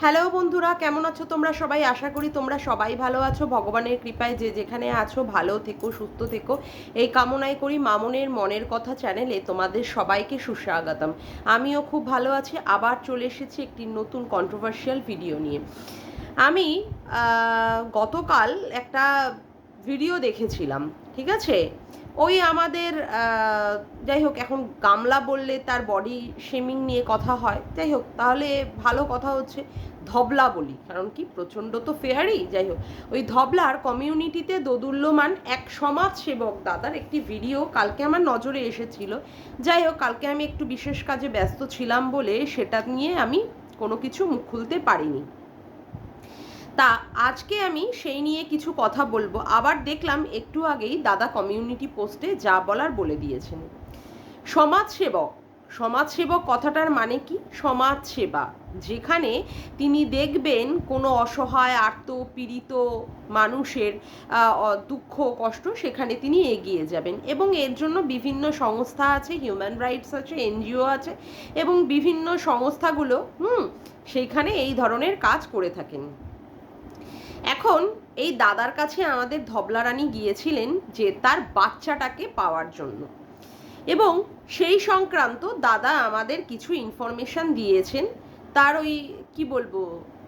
Hello বন্ধুরা, কেমন আছো তোমরা সবাই? আশা করি তোমরা সবাই ভালো আছো। ভগবানের কৃপায় যে যেখানে আছো ভালো থেকো, সুস্থ থেকো, এই কামনাই করি। মামনের মনের কথা চ্যানেলে তোমাদের সবাইকে সুস্বাগতম। আমিও খুব ভালো আছি। আবার চলে এসেছি একটি নতুন কন্ট্রোভার্সিয়াল ভিডিও নিয়ে। আমি গতকাল একটা ভিডিও দেখেছিলাম, ঠিক আছে? ওই আমাদের যাই হোক, এখন গামলা বললে তার বডি শেমিং নিয়ে কথা হয়। যাই হোক, তাহলে ভালো কথা হচ্ছে ধবলা বলি, কারণ কি প্রচণ্ড তো ফেয়ারই। যাই হোক, ওই ধবলার কমিউনিটিতে দোদুল্যমান এক সমাজসেবক দাদার একটি ভিডিও কালকে আমার নজরে এসেছিল। যাই হোক, কালকে আমি একটু বিশেষ কাজে ব্যস্ত ছিলাম বলে সেটা নিয়ে আমি কোনো কিছু মুখ খুলতে পারিনি। তা আজকে আমি সেই নিয়ে কিছু কথা বলবো। আবার দেখলাম একটু আগেই দাদা কমিউনিটি পোস্টে যা বলার বলে দিয়েছেন। সমাজসেবক, সমাজসেবক কথাটার মানে কি? সমাজসেবা, যেখানে তিনি দেখবেন কোনো অসহায় আর্ত পীড়িত মানুষের দুঃখ কষ্ট, সেখানে তিনি এগিয়ে যাবেন। এবং এর জন্য বিভিন্ন সংস্থা আছে, হিউম্যান রাইটস আছে, এনজিও আছে, এবং বিভিন্ন সংস্থাগুলো সেইখানে এই ধরনের কাজ করে থাকেন। এখন এই দাদার কাছে আমাদের ধবলা রানী গিয়েছিলেন যে তার বাচ্চাটাকে পাওয়ার জন্য, এবং সেই সংক্রান্ত দাদা আমাদের কিছু ইনফরমেশান দিয়েছেন তার ওই কি বলবো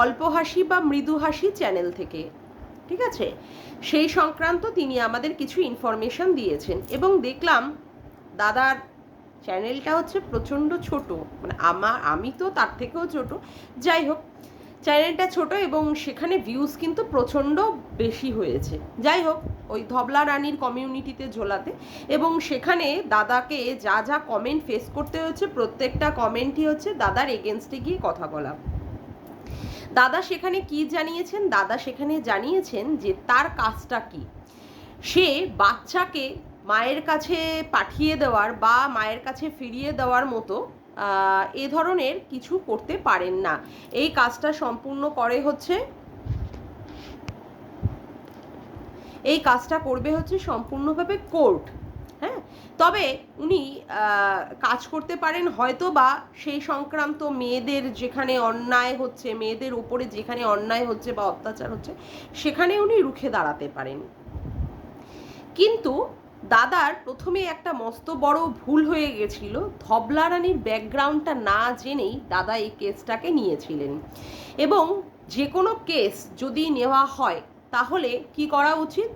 অল্প হাসি বা মৃদু হাসি চ্যানেল থেকে, ঠিক আছে? সেই সংক্রান্ত তিনি আমাদের কিছু ইনফরমেশান দিয়েছেন এবং দেখলাম দাদার চ্যানেলটা হচ্ছে প্রচণ্ড ছোট, মানে আমি তো তার থেকেও ছোট। যাই হোক, চ্যানেলটা ছোট এবং সেখানে ভিউজ কিন্তু প্রচণ্ড বেশি হয়েছে। যাই হোক, ওই ধবলা রানীর কমিউনিটিতে ঝোলাতে, এবং সেখানে দাদাকে যা যা কমেন্ট ফেস করতে হয়েছে প্রত্যেকটা কমেন্টই হচ্ছে দাদার এগেনস্টে গিয়ে কথা বলা। দাদা সেখানে কি জানিয়েছেন? দাদা সেখানে জানিয়েছেন যে তার কাজটা কি। সে বাচ্চাকে মায়ের কাছে পাঠিয়ে দেওয়ার বা মায়ের কাছে ফিরিয়ে দেওয়ার মতো এ ধরনের কিছু করতে পারেন না। এই কাজটা সম্পূর্ণ করে হচ্ছে, এই কাজটা করবে হচ্ছে সম্পূর্ণভাবে কোর্ট। হ্যাঁ, তবে উনি কাজ করতে পারেন হয়তো বা সেই সংক্রান্ত মেয়েদের যেখানে অন্যায় হচ্ছে, মেয়েদের উপরে যেখানে অন্যায় হচ্ছে বা অত্যাচার হচ্ছে, সেখানে উনি রুখে দাঁড়াতে পারেন। কিন্তু দাদার প্রথমে একটা মস্ত বড় ভুল হয়ে গেছিল। ধবলা রানীর ব্যাকগ্রাউন্ডটা না জেনেই দাদা এই কেসটাকে নিয়েছিলেন, এবং যে কোনো কেস যদি নেওয়া হয় তাহলে কি করা উচিত?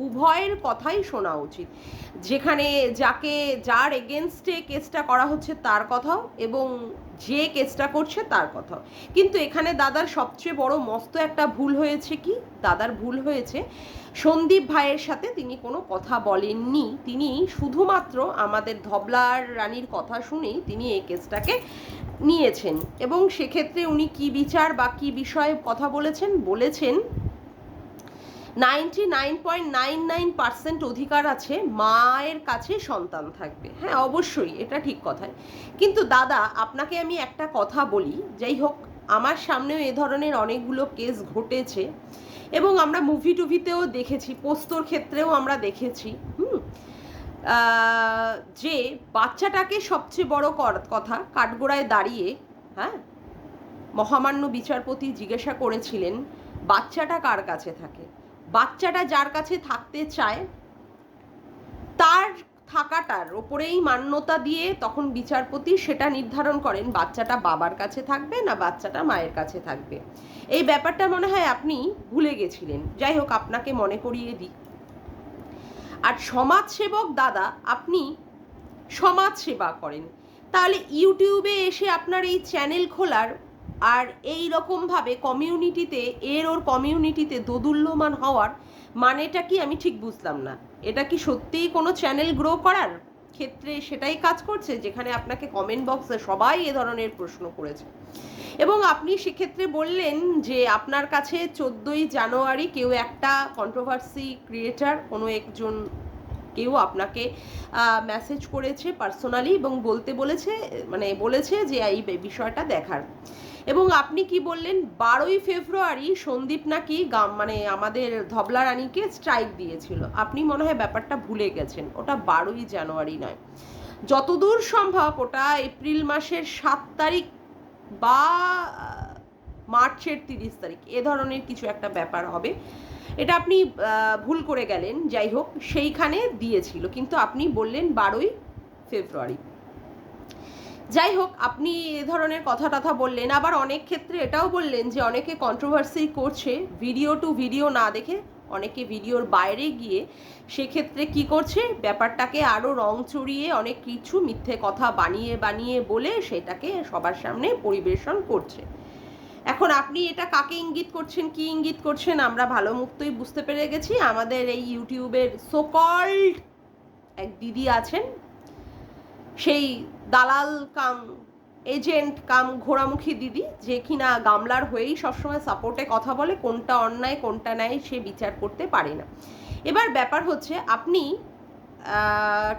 উভয়ের কথাই শোনা উচিত। যেখানে যার এগেনস্টে কেসটা করা হচ্ছে তার কথাও, এবং যে কেসটা করছে তার কথাও। কিন্তু এখানে দাদার সবচেয়ে বড় মস্ত একটা ভুল হয়েছে কি? দাদার ভুল হয়েছে সন্দীপ ভাইয়ের সাথে তিনি কোনো কথা বলেননি। তিনি শুধুমাত্র আমাদের ধবলার রানীর কথা শুনেই তিনি এই কেসটাকে নিয়েছেন, এবং সেক্ষেত্রে উনি কি বিচার বা কি বিষয়ে কথা বলেছেন? বলেছেন 99.99% অধিকার আছে মায়ের কাছে সন্তান থাকবে। হ্যাঁ, অবশ্যই এটা ঠিক কথাই। কিন্তু দাদা, আপনাকে আমি একটা কথা বলি, যাই হোক, আমার সামনেও এ ধরনের অনেকগুলো কেস ঘটেছে, এবং আমরা মুভি টুভিতেও দেখেছি, পোস্তর ক্ষেত্রেও আমরা দেখেছি যে বাচ্চাটাকে সবচেয়ে বড় কথা কাঠগোড়ায় দাঁড়িয়ে, হ্যাঁ, মহামান্য বিচারপতি জিজ্ঞাসা করেছিলেন বাচ্চাটা কার কাছে থাকে। বাচ্চাটা যার কাছে থাকতে চায় তার থাকাটার ওপরেই মান্যতা দিয়ে তখন বিচারপতি সেটা নির্ধারণ করেন বাচ্চাটা বাবার কাছে থাকবে না বাচ্চাটা মায়ের কাছে থাকবে। এই ব্যাপারটা মনে হয় আপনি ভুলে গেছিলেন। যাই হোক, আপনাকে মনে করিয়ে দিই। আর সমাজসেবক দাদা, আপনি সমাজ সেবা করেন, তাহলে ইউটিউবে এসে আপনার এই চ্যানেল খোলার আর এই রকমভাবে কমিউনিটিতে ওর কমিউনিটিতে দোদুল্যমান হওয়ার মানেটা কি? আমি ঠিক বুঝলাম না। এটা কি সত্যিই কোনো চ্যানেল গ্রো করার ক্ষেত্রে সেটাই কাজ করছে, যেখানে আপনাকে কমেন্ট বক্সে সবাই এ ধরনের প্রশ্ন করেছে, এবং আপনি সেক্ষেত্রে বললেন যে আপনার কাছে 14ই জানুয়ারি কেউ একটা কন্ট্রোভার্সি ক্রিয়েটার, কোনো একজন কেউ আপনাকে মেসেজ করেছে পার্সোনালি এবং বলেছে যে এই বিষয়টা দেখার, এবং আপনি কি বললেন 12ই ফেব্রুয়ারি সন্দীপ নাকি আমাদের ধবলা রানীকে স্ট্রাইক দিয়েছিল। আপনি মনে হয় ব্যাপারটা ভুলে গেছেন, ওটা 12ই জানুয়ারি নয়, যতদূর সম্ভব ওটা এপ্রিল মাসের 7 তারিখ বা মার্চের 30 তারিখ এ ধরনের কিছু একটা ব্যাপার হবে। এটা আপনি ভুল করে গেলেন, যাই হোক সেইখানে দিয়েছিল, কিন্তু আপনি বললেন 12ই ফেব্রুয়ারি। যাই হোক, আপনি এ ধরনের কথা টথা বললেন। আবার অনেক ক্ষেত্রে এটাও বললেন যে অনেকে কন্ট্রোভার্সি করছে ভিডিও টু ভিডিও না দেখে, অনেকে ভিডিওর বাইরে গিয়ে সেক্ষেত্রে কি করছে, ব্যাপারটাকে আরও রং চড়িয়ে অনেক কিছু মিথ্যে কথা বানিয়ে বানিয়ে বলে সেটাকে সবার সামনে পরিবেশন করছে। এখন আপনি এটা কাকে ইঙ্গিত করছেন, কি ইঙ্গিত করছেন, আমরা ভালো মুক্তই বুঝতে পেরে গেছি। আমাদের এই ইউটিউবের সোকল্ড এক দিদি আছেন, সেই দালাল কাম এজেন্ট কাম ঘোড়ামুখী দিদি, যে কিনা গামলার হয়েই সবসময় সাপোর্টে কথা বলে, কোনটা অন্যায় কোনটা ন্যায় সে বিচার করতে পারে না। এবার ব্যাপার হচ্ছে আপনি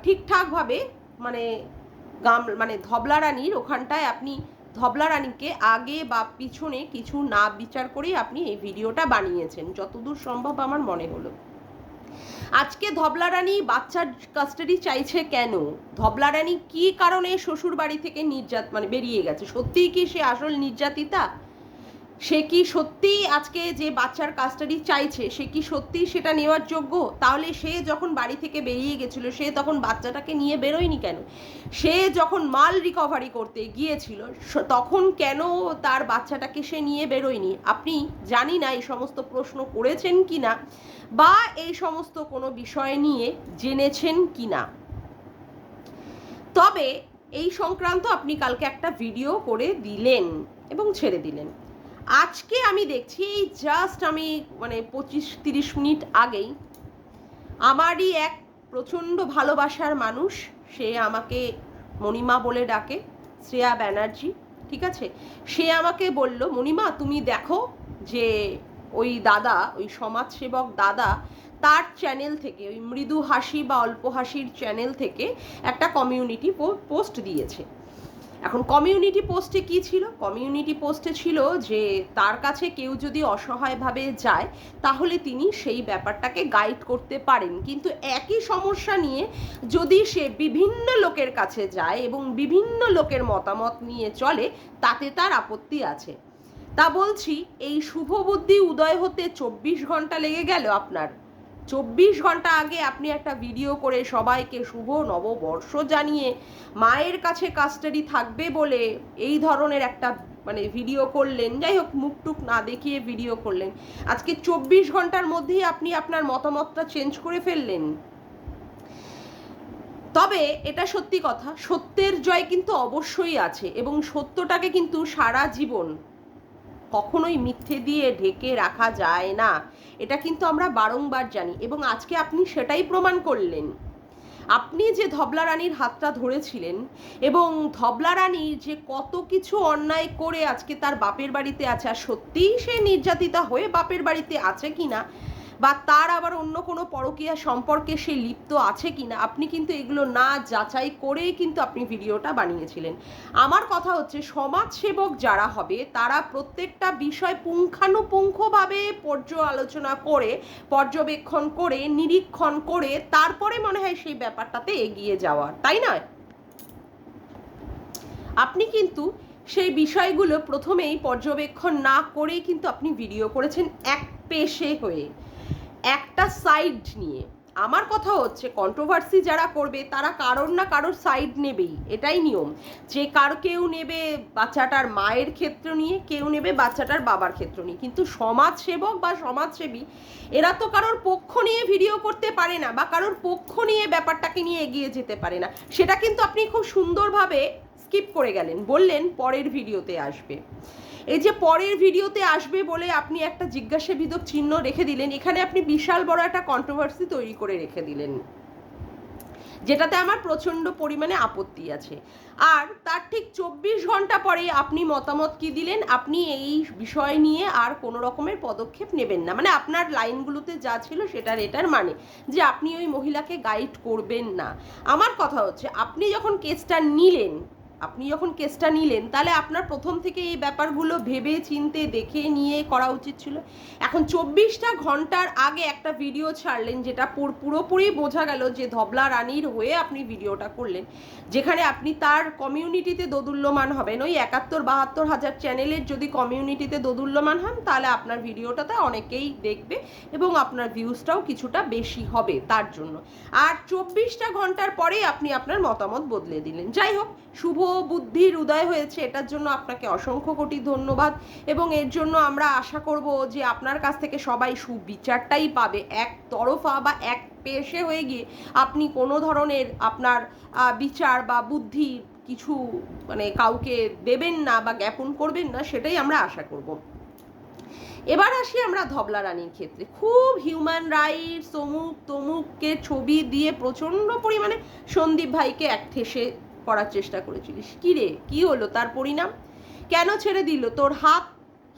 ঠিকঠাকভাবে মানে ধবলা রানীর ওখানটায় আপনি ধবলা রানীকে আগে বা পিছনে কিছু না বিচার করেই আপনি এই ভিডিওটা বানিয়েছেন, যতদূর সম্ভব আমার মনে হলো। আজকে ধবলা রানী বাচ্চার কাস্টাডি চাইছে কেন? ধবলা রানী কি কারণে শ্বশুর বাড়ি থেকে বেরিয়ে গেছে? সত্যিই কি সে আসল নির্যাতিতা? সে কি সত্যিই আজকে যে বাচ্চার কাস্টাডি চাইছে সে কি সত্যিই সেটা নেওয়ার যোগ্য? তাহলে সে যখন বাড়ি থেকে বেরিয়ে গেছিল সে তখন বাচ্চাটাকে নিয়ে বেরোয়নি কেন? সে যখন মাল রিকভারি করতে গিয়েছিল তখন কেন তার বাচ্চাটাকে সে নিয়ে বেরোয়নি? আপনি জানি না এই সমস্ত প্রশ্ন করেছেন কি না, বা এই সমস্ত কোনো বিষয় নিয়ে জেনেছেন কি না। তবে এই সংক্রান্ত আপনি কালকে একটা ভিডিও করে দিলেন এবং ছেড়ে দিলেন। আজকে আমি দেখছি এই জাস্ট আমি 25-30 মিনিট আগেই আমারই এক প্রচণ্ড ভালোবাসার মানুষ, সে আমাকে মণিমা বলে ডাকে, শ্রেয়া ব্যানার্জি, ঠিক আছে, সে আমাকে বলল, মণিমা তুমি দেখো যে ওই দাদা, ওই সমাজসেবক দাদা তার চ্যানেল থেকে, ওই মৃদু হাসি বা অল্প হাসির চ্যানেল থেকে একটা কমিউনিটি পোস্ট দিয়েছে। এখন কমিউনিটি পোস্টে কি ছিল? কমিউনিটি পোস্টে ছিল যে তার কাছে কেউ যদি অসহায়ভাবে যায় তাহলে তিনি সেই ব্যাপারটাকে গাইড করতে পারেন, কিন্তু একই সমস্যা নিয়ে যদি সে বিভিন্ন লোকের কাছে যায় এবং বিভিন্ন লোকের মতামত নিয়ে চলে তাতে তার আপত্তি আছে। তা বলছি, এই শুভ বুদ্ধি উদয় হতে 24 ঘন্টা লেগে গেল আপনার। 24 ঘন্টা আগে আপনি একটা ভিডিও করে সবাইকে শুভ নববর্ষ জানিয়ে মায়ের কাছে কাস্টাডি থাকবে বলে এই ধরনের একটা ভিডিও করলেন। যাই হোক, মুখটুক না দেখিয়ে ভিডিও করলেন। আজকে 24 ঘন্টার মধ্যেই আপনি আপনার মতামতটা চেঞ্জ করে ফেললেন। তবে এটা সত্যি কথা, সত্যের জয় কিন্তু অবশ্যই আছে, এবং সত্যটাকে কিন্তু সারা জীবন কখনোই মিথ্যে দিয়ে ঢেকে রাখা যায় না, এটা কিন্তু আমরা বারংবার জানি, এবং আজকে আপনি সেটাই প্রমাণ করলেন। আপনি যে ধবলা রানীর হাতটা ধরেছিলেন এবং ধবলা রানী যে কত কিছু অন্যায় করে আজকে তার বাপের বাড়িতে আছে, আর সত্যিই সে নির্যাতিতা হয়ে বাপের বাড়িতে আছে কিনা, বা তার আবার অন্য কোনো পরকীয়া সম্পর্কে সে লিপ্ত আছে কিনা, আপনি কিন্তু এগুলো না যাচাই করেই কিন্তু আপনি ভিডিওটা বানিয়েছিলেন। আমার কথা হচ্ছে, সমাজসেবক যারা হবে তারা প্রত্যেকটা বিষয় পুঙ্খানুপুঙ্খভাবে আলোচনা করে, পর্যবেক্ষণ করে, নিরীক্ষণ করে তারপরে মনে হয় সেই ব্যাপারটাতে এগিয়ে যাওয়ার, তাই নয়? আপনি কিন্তু সেই বিষয়গুলো প্রথমেই পর্যবেক্ষণ না করেই কিন্তু আপনি ভিডিও করেছেন এক পেশে হয়ে, একটা সাইড নিয়ে। আমার কথা হচ্ছে, কন্ট্রোভার্সি যারা করবে তারা কারোর না কারোর সাইড নেবেই, এটাই নিয়ম। যে কেউ নেবে বাচ্চাটার মায়ের ক্ষেত্র নিয়ে, কেউ নেবে বাচ্চাটার বাবার ক্ষেত্র নিয়ে, কিন্তু সমাজসেবক বা সমাজসেবী এরা তো কারোর পক্ষ নিয়ে ভিডিও করতে পারে না, বা কারোর পক্ষ নিয়ে ব্যাপারটাকে নিয়ে এগিয়ে যেতে পারে না। সেটা কিন্তু আপনি খুব সুন্দরভাবে স্কিপ করে গেলেন, বললেন পরের ভিডিওতে আসবে। এই যে পরের ভিডিওতে আসবে বলে আপনি একটা জিজ্ঞাসাবোধক চিহ্ন রেখে দিলেন, এখানে আপনি বিশাল বড় একটা কন্ট্রোভার্সি তৈরি করে রেখে দিলেন, যেটাতে আমার প্রচণ্ড পরিমাণে আপত্তি আছে। আর তার ঠিক 24 ঘন্টা পরে আপনি মতামত কি দিলেন? আপনি এই বিষয় নিয়ে আর কোনো রকমের পদক্ষেপ নেবেন না, আপনার লাইনগুলোতে যা ছিল এটার মানে যে আপনি ওই মহিলাকে গাইড করবেন না। আমার কথা হচ্ছে, আপনি যখন কেসটা নিলেন আপনি যখন কেসটা নিলেন তাহলে আপনার প্রথম থেকে এই ব্যাপারগুলো ভেবে চিনতে দেখে নিয়ে করা উচিত ছিল। এখন 24টা ঘন্টার আগে একটা ভিডিও ছাড়লেন, যেটা পুরোপুরি বোঝা গেল যে ধবলা রানীর হয়ে আপনি ভিডিওটা করলেন, যেখানে আপনি তার কমিউনিটিতে দোদুল্যমান হবেন। ওই 71-72 হাজার চ্যানেলের যদি কমিউনিটিতে দোদুল্যমান হন তাহলে আপনার ভিডিওটাতে অনেকেই দেখবে এবং আপনার ভিউজটাও কিছুটা বেশি হবে তার জন্য। আর 24টা ঘন্টার পরেই আপনি আপনার মতামত বদলে দিলেন। যাই হোক, শুভ বুদ্ধির উদয় হয়েছে, এটার জন্য আপনাকে অসংখ্য কোটি ধন্যবাদ। এবং এর জন্য আমরা আশা করব যে আপনার কাছ থেকে সবাই সুবিচারটাই পাবে। এক তরফা বা এক পেশে হয়ে গিয়ে আপনি কোনো ধরনের আপনার বিচার বা বুদ্ধি কিছু মানে কাউকে দেবেন না বা জ্ঞাপন করবেন না, সেটাই আমরা আশা করব। এবার আসি আমরা ধবলা রানীর ক্ষেত্রে। খুব হিউম্যান রাইটস অমুক তমুককে ছবি দিয়ে প্রচণ্ড পরিমাণে সন্দীপ ভাইকে একঠেসে করার চেষ্টা করেছিলিস। কী রে, কী হলো তার পরিণাম? কেন ছেড়ে দিল তোর হাত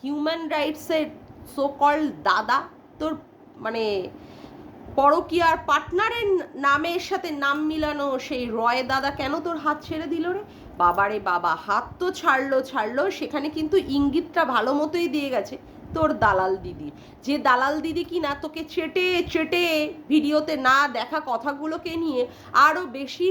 হিউম্যান রাইটসের সো কল্ড দাদা? তোর মানে পরকীয়ার পার্টনারের নামের সাথে নাম মিলানো সেই রয় দাদা কেন তোর হাত ছেড়ে দিল রে? বাবারে বাবা, হাত তো ছাড়লো, সেখানে কিন্তু ইঙ্গিতটা ভালো মতোই দিয়ে গেছে তোর দালাল দিদি, যে দালাল দিদি কিনা তোকে চেটে চেটে ভিডিওতে না দেখা কথাগুলোকে নিয়ে আরও বেশি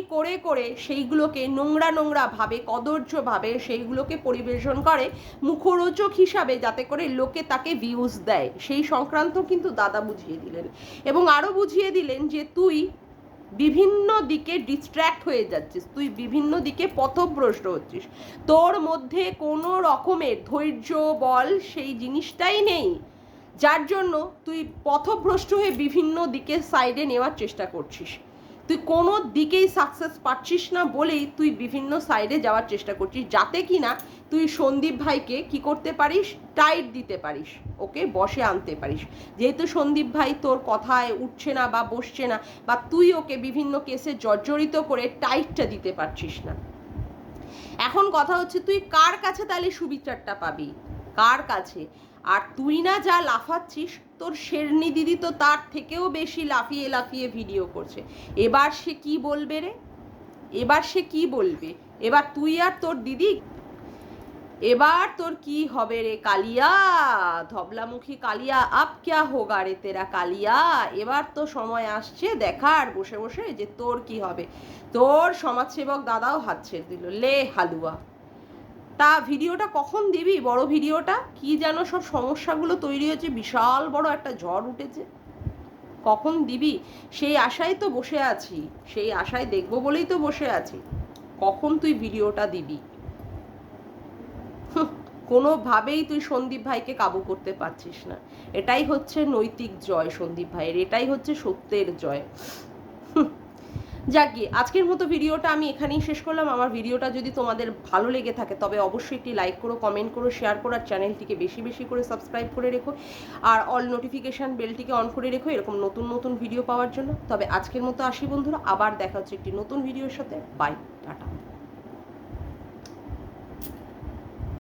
করে সেইগুলোকে নোংরা ভাবে, কদর্য ভাবে সেইগুলোকে পরিবেশন করে মুখরোচক হিসাবে, যাতে করে লোকে তাকে ভিউজ দেয়। সেই সংক্রান্ত কিন্তু দাদা বুঝিয়ে দিলেন এবং আরও বুঝিয়ে দিলেন যে তুই বিভিন্ন দিকে ডিস্ট্র্যাক্ট হয়ে যাচ্ছিস, তুই বিভিন্ন দিকে পথভ্রষ্ট হচ্ছিস, তোর মধ্যে কোনো রকমের ধৈর্য বল সেই জিনিসটাই নেই, যার জন্য তুই পথভ্রষ্ট হয়ে বিভিন্ন দিকে সাইডে নেওয়ার চেষ্টা করছিস। তুই কোনো দিকেই সাকসেস পাচ্ছিস না বলেই তুই বিভিন্ন সাইডে যাওয়ার চেষ্টা করছিস, যাতে কিনা তুই সন্দীপ ভাইকে কি করতে পারিস, টাইট দিতে পারিস, ওকে বসে আনতে পারিস। যেহেতু সন্দীপ ভাই তোর কথায় উঠছে না বা বসছে না, বা তুই ওকে বিভিন্ন কেসে জর্জরিত করে টাইটটা দিতে পারছিস না। এখন কথা হচ্ছে তুই কার কাছে তাহলে সুবিচারটা পাবি, কার কাছে? আর তুই না যা লাফাচ্ছিস, তোর শেরনি দিদি তো তার থেকেও বেশি লাফিয়ে ভিডিও করছে। এবার সে কি বলবে রে? এবার সে কি বলবে? এবার তুই আর তোর দিদি, এবার তোর কি হবে রে কালিয়া, ধবলামুখী কালিয়া? আপ ক্যা হোগা রে তেরা কালিয়া? এবার তো সময় আসছে দেখার বসে বসে যে তোর কি হবে। তোর সমাজসেবক দাদাও হাত ছেড়ে দিল, লে হালুয়া। তা ভিডিওটা কখন দিবি, বড় ভিডিওটা? কি যেন সব সমস্যাগুলো তৈরি হয়েছে, বিশাল বড় একটা ঝড় উঠেছে, কখন দিবি? সেই আশায় তো বসে আছি, সেই আশায় দেখবো বলেই তো বসে আছি, কখন তুই ভিডিওটা দিবি? কোনোভাবেই তুই সন্দীপ ভাইকে কাবু করতে পারছিস না। এটাই হচ্ছে নৈতিক জয় সন্দীপ ভাইয়ের, এটাই হচ্ছে সত্যের জয়। যাক গিয়ে, আজকের মতো ভিডিওটা আমি এখানেই শেষ করলাম। আমার ভিডিওটা যদি তোমাদের ভালো লেগে থাকে তবে অবশ্যই একটি লাইক করো, কমেন্ট করো, শেয়ার করো, আর চ্যানেলটিকে বেশি করে সাবস্ক্রাইব করে রেখো, আর অল নোটিফিকেশান বেলটিকে অন করে রেখো এরকম নতুন ভিডিও পাওয়ার জন্য। তবে আজকের মতো আসি বন্ধুরা, আবার দেখা হচ্ছে একটি নতুন ভিডিওর সাথে। বাই।